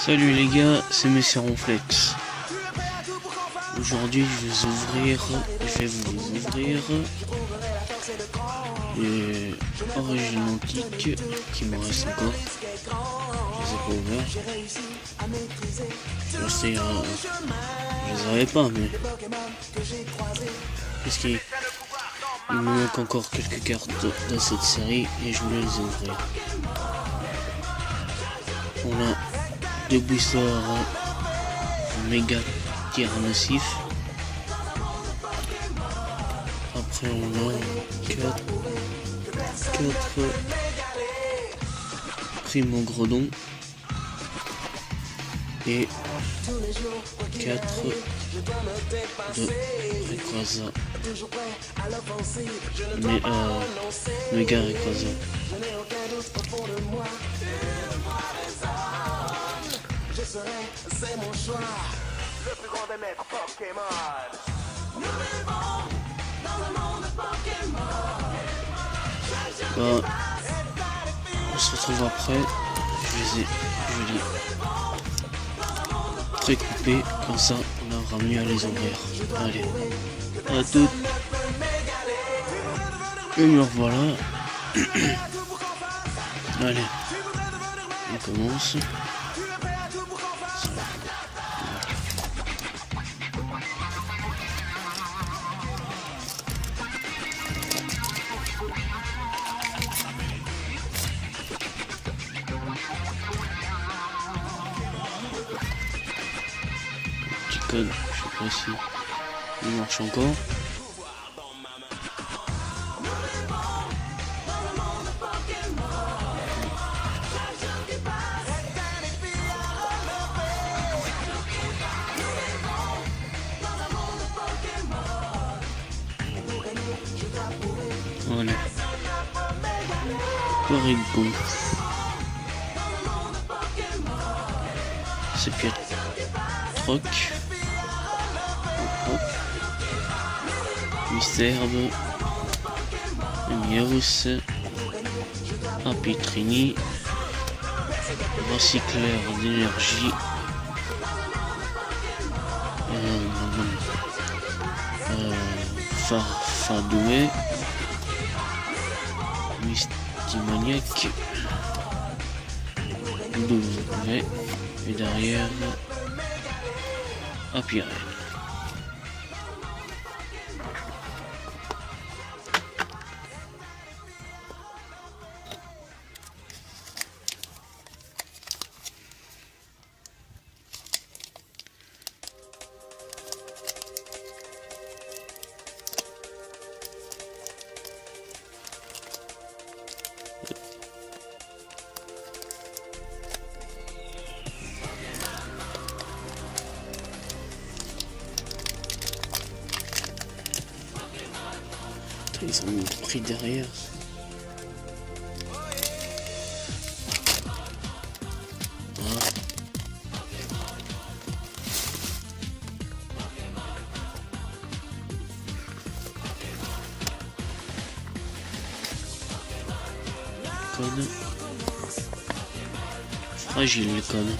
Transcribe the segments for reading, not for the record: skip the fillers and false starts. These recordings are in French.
Salut les gars, c'est Messer Ronflex. Aujourd'hui je vais vous ouvrir les origines antiques qui me restent encore. Je les ai pas ouverts. Je sais, je les avais pas, mais qu'est-ce qu'il me manque encore quelques cartes dans cette série et je voulais les ouvrir. On a deux boussards méga Tyrannosif. Après on a 4 Primogredon et 4 de Rayquaza. Mais méga Rayquaza. C'est mon choix, le plus grand des maîtres Pokémon. Nous vivons dans le monde Pokémon. On se retrouve après. Je les pré-coupés, comme ça on aura mieux à les ouvrir. Allez, à toutes. Et me revoilà. Allez, on commence. Petit code, je sais pas si il marche encore. Voilà. Porygon. C'est Pietroc. Misterbe. Mierus. Apitrini. Recycleur d'énergie. Farfadoué. Mystimaniac. W. Et derrière Apirel. Ils ont pris derrière. Voilà. Code. Fragile le code.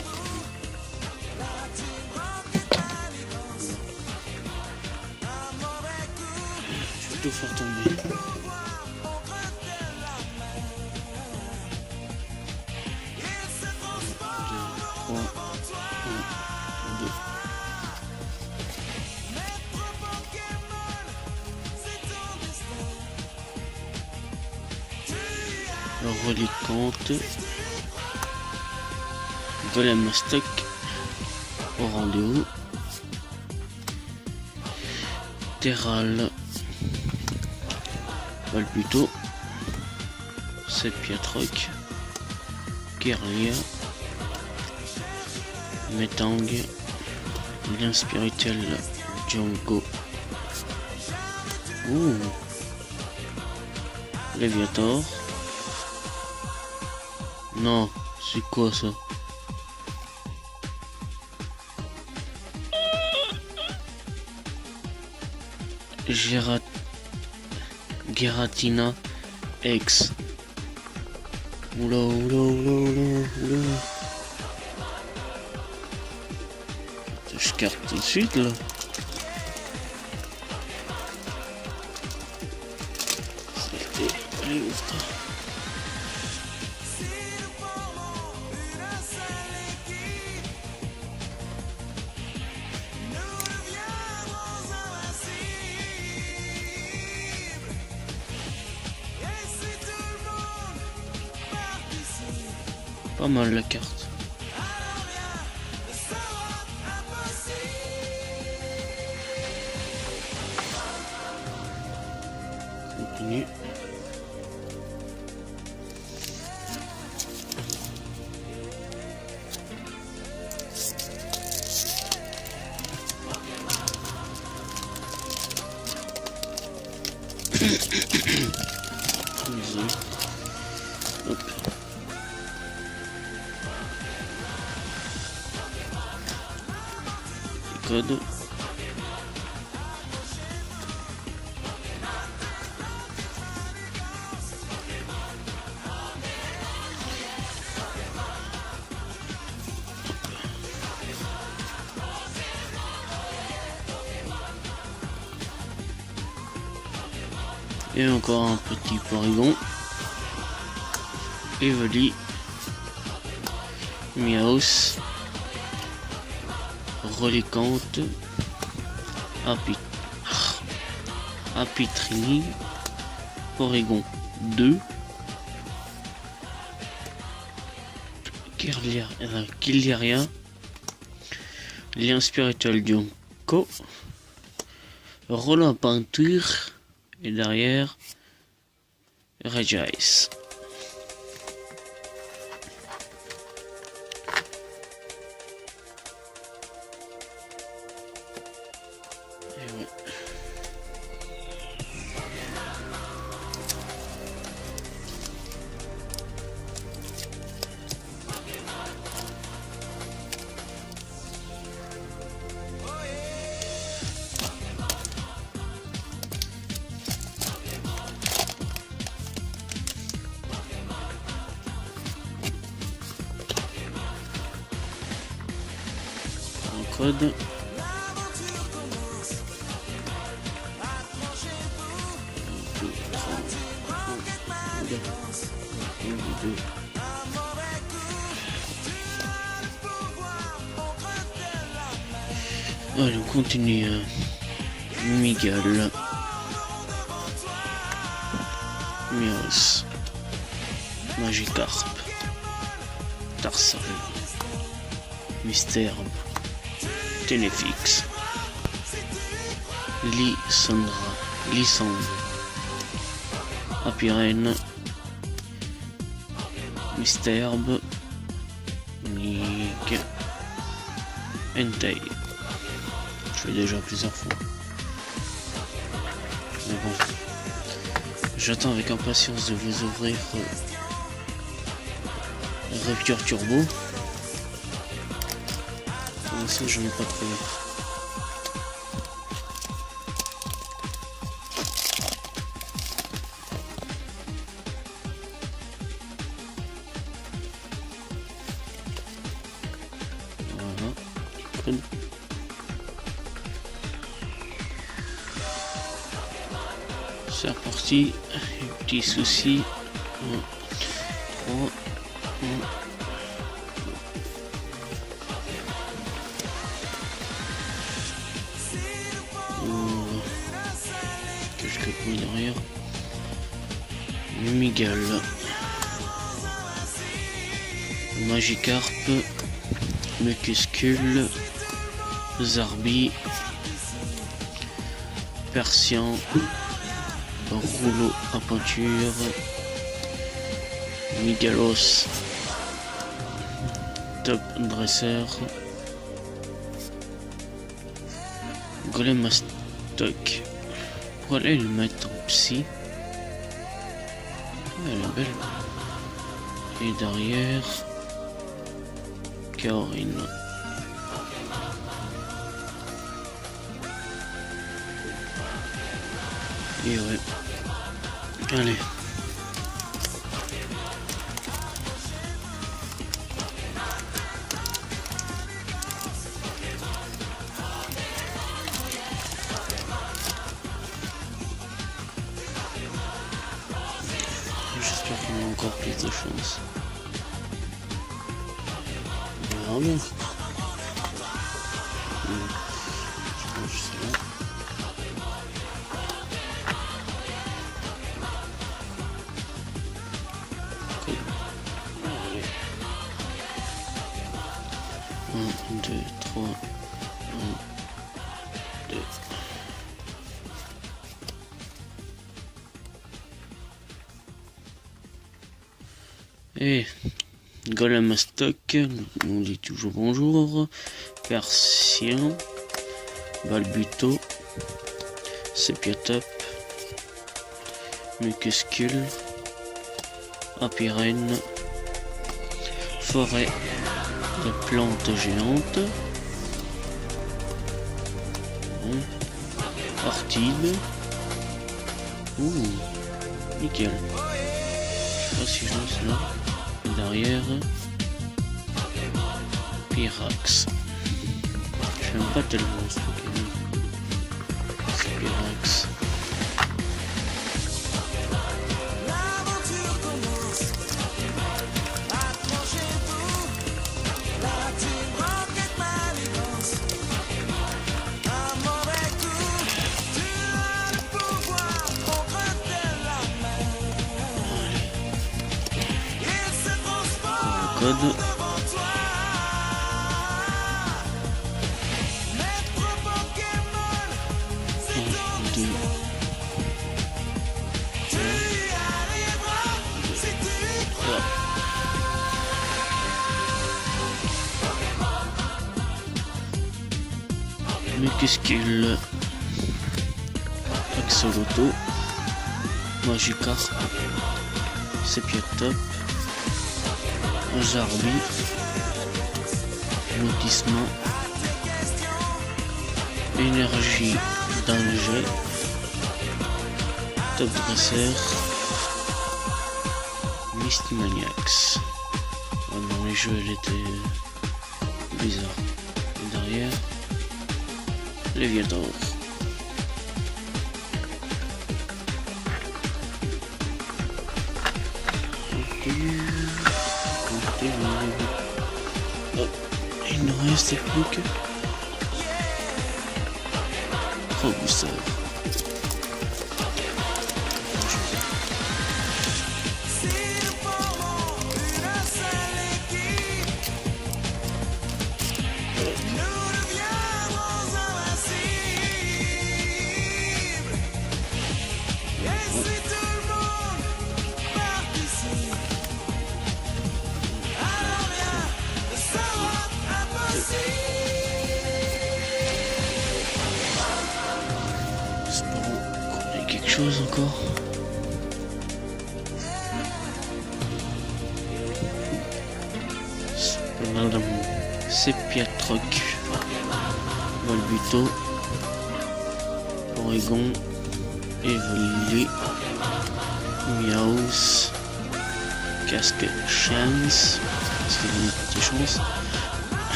Je vais tout faire tomber. Le Relicante, Velamastoc au rendez-vous, Terral, Valbuto, Seppiatroc, Kirlia, Metang, Lien spirituel Django, Léviator. Non, c'est quoi ça? Giratina X. Oula. Je carte tout de suite là. Saleté. Allez, ouvre-toi. Pas mal la carte. Continue. Désolé. Hop. Code. Et encore un petit Porygon. Evoli. Miaus. Relicante. Apitrini. Porygon 2. Kirliaria. Lien spirituel d'Yonko. Roland peinture. Et derrière, Regice. Et ouais. Code. Allez, on continue. Miguel. Mios. Magikarp. Tarsal. Mystère. Ténéfix. Lysandra. Lysandre. Apirène. Mystherbe. Nick. Entei. Je fais déjà plusieurs fois. Mais bon. J'attends avec impatience de vous ouvrir Rupture Turbo. Pour l'instant, je n'ai pas trouvé. Voilà. Code. C'est reparti. Petit souci. 1, 3, 1. Quelques points derrière. Miguel. Magikarp. Mucuscule. Zarbi. Persian. Rouleau à peinture. Migalos. Top dresseur. Golem à stock. Pour aller le mettre en psy. Elle est belle. Et derrière, Caorine. Et ouais. Allez. encore plus de chance. On verra bien. Je mange cela. Ok. Allez. 1, 2, 3. 1, 2. Et Golem à stock, on dit toujours bonjour. Persien, Balbuto, Sepiatop, Mucuscule, Apirène, Forêt de plantes géantes, Ortide, ouh, nickel. Je sais pas si je lance là. Derrière, Pyrax. J'aime pas tellement ce Pokémon. C'est Pyrax. Code. 1, 2, 3. Mucuscule, Axoloto, Magikarp, Sepiatop, Jarbi, Lotissement, Énergie danger, Top Dresseur, Mystymaniacs. Oh, dans les jeux elle était bizarre. Et derrière, Léviator. Oh, il ne reste plus que Robusteur. Encore. Madame Sepiatroc, Balbuto, Oregon, Evoli, Miaus, Casque Chance, parce qu'il y a une petite chance.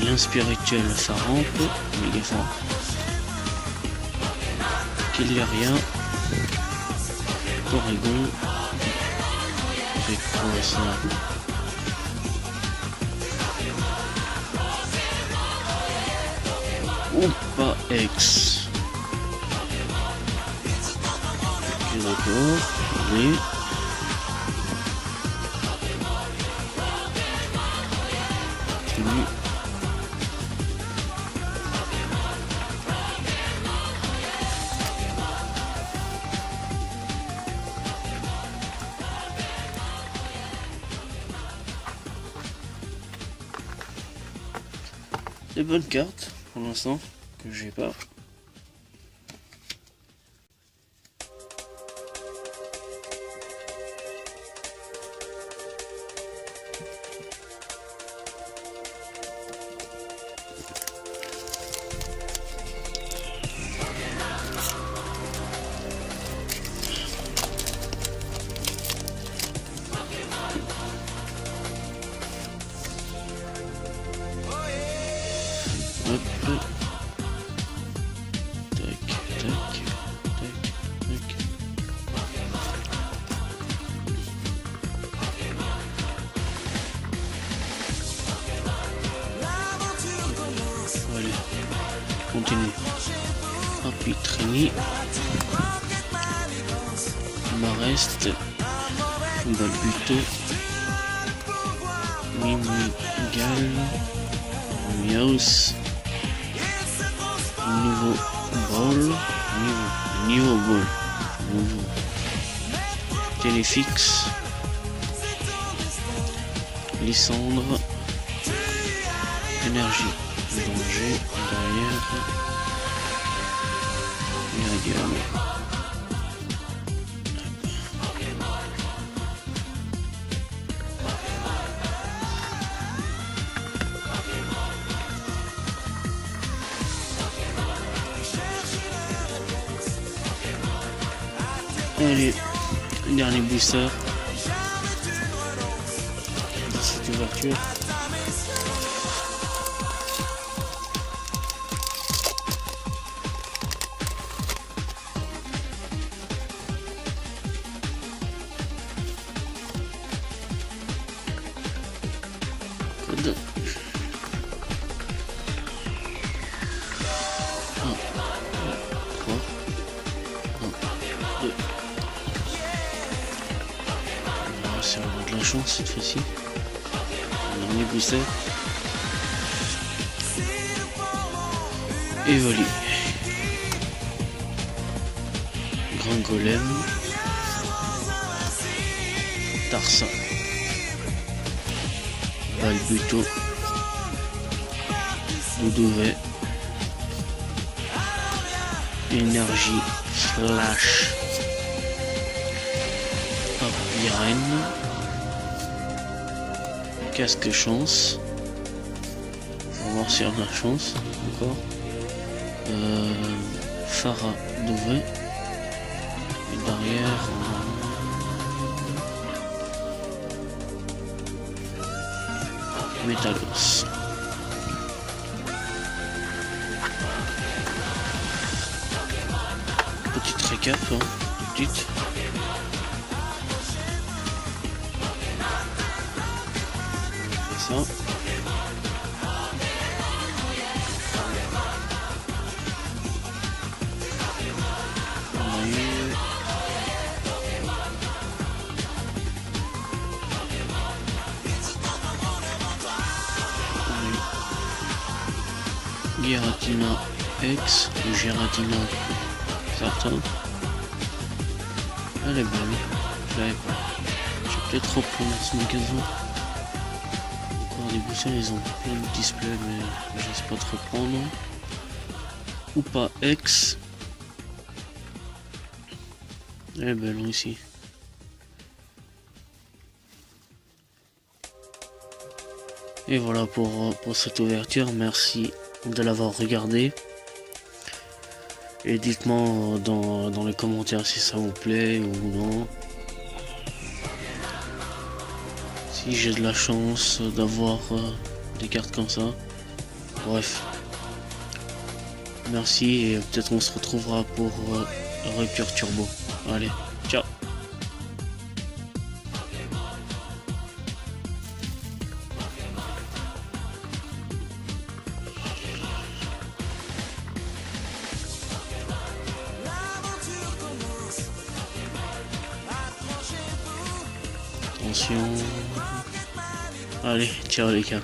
Lien spirituel Farampe, méga fort. Killeria, Oregon, c'est quoi ça? Oupa X. Ok, d'accord, allez. Continue. Des bonnes cartes pour l'instant que j'ai pas. Hop. continue. Apitrini. Marest. Balbuto. Mimigal. Miaus. Nouveau ball. Nouveau ball. Nouveau. Téléfixe. Lysandre. Énergie. Danger. Derrière. Iridium. Allez, dernier booster de cette ouverture. Code. 1, 2, 3, 1, 2. C'est vraiment de la chance cette fois-ci. Dernier booster. Evoli. Grand Golem. Tarsa. Balbuto. Doudouvet. Énergie. Flash. Irène. Casque chance. On va voir si on a la chance encore. Farah Douvet. Et derrière Métalos. Petite récap, hein, petite. Ça. Giratina X ou Giratina certain. Elle est belle, je l'avais pas. J'ai peut-être reprendre ce magasin. Encore des boosters, ils ont plein de displays, mais je sais pas trop prendre. Ou pas X. Elle est belle aussi. Et voilà pour cette ouverture. Merci de l'avoir regardé. Et dites-moi dans les commentaires si ça vous plaît ou non. Si j'ai de la chance d'avoir des cartes comme ça. Bref. Merci et peut-être on se retrouvera pour Rupture Turbo. Allez, ciao. Attention. Allez, ciao les gars.